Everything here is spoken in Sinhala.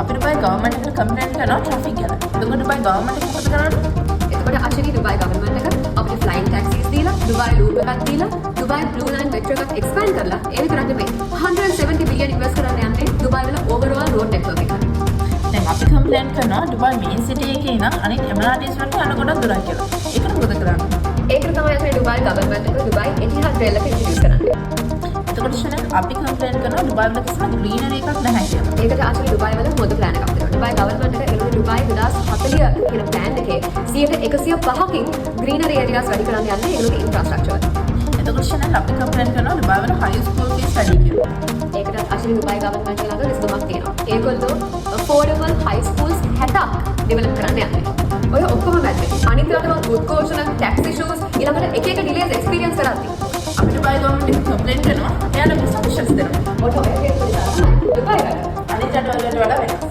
අපි ඩුබායි ගවර්න්මන්ට් එකට කම්ප්ලේන්ට් කරනවා ට්‍රැෆික් ගැන. එතකොට ඩුබායි ගවර්න්මන්ට් එක මොකද කරන්නේ? එතකොට අශ්විනී ඩුබායි ගවර්න්මන්ට් එක අපිට ෆ්ලයින් ටැක්සිස් දීලා ඩුබායි ලූප් එකක් දීලා ඩුබායි බ්ලූ ලයින් මෙට්‍රෝ එකක් එක්ස්පෑන්ඩ් කරලා ඒ විතරක් නෙමෙයි 170 බිලියන් ඉන්වෙස්ට් කරන්න යන්නේ ඩුබායි වල ඕවර්ऑल රෝඩ් නෙට්වර්ක් එකට. දැන් අපි කම්ප්ලේන්ට් කරනවා ඩුබායි මේන් සිටි එකේ ඉඳන් අනිත් එමිරාටිස් වලට යන කොට දුරයි කියලා. ඒකට මොකද කරන්නේ? ඒකට තමයි අපි ඩුබායි ගවර්න්මන්ට් එක ඩුබායි එටිහාඩ් රේල් එක ඉන්ට්‍රොඩියුස් කරන්නේ. එතකොට ෂනල් අපි කම්ප්ලේන්ට් කරනවා ඩුබායි වල කිසිම ග්‍රීනරි එකක් නැහැ කියලා. ඒකට ආචාර්ය ඩුබායි වල හොඳ ප්ලෑන් එකක් තියෙනවා. ඩුබායි ගවර්න්මන්ට් එක එළවෙන ඩුබායි 2040 කියන ප්ලෑන් එකේ 105කින් ග්‍රීනරි ඒරියාස් වැඩි කරන්න යන්නේ ඒගොල්ලෝගේ ඉන්ෆ්‍රාස්ට්‍රක්චර් එක. එතකොට ෂනල් අපි කම්ප්ලේන්ට් කරනවා ඩුබායි වල හයි ස්කූල් ෆීස් වැඩි කියලා. ඒකට ආචාර්ය ඩුබායි ගවර්න්මන්ට් එක ළඟ රිස්කුමක් තියෙනවා. ඒගොල්ලෝ affordable high schools 60ක් ඩෙවලොප් කරන්න යන්නේ. ඔය ඔක්කොම මැද්දේ අනිත් රටවල් උද්ඝෝෂණ, ටැක්ස් ඉෂුස් ඊළඟට එක ඩිලේස් එක්ස්පීරියන්ස් කරද්දී අපි ඩුබායි ගවර්න්මන්ට් එකට කම්ප්ලේන්ට් කරනවා. එයාලා සොලියුෂන්ස් දෙනවා. ඔතන ඔය කියන දේ තමයි ඩුබායි වල අනිත් රටවල් වලට වඩා වෙනස්.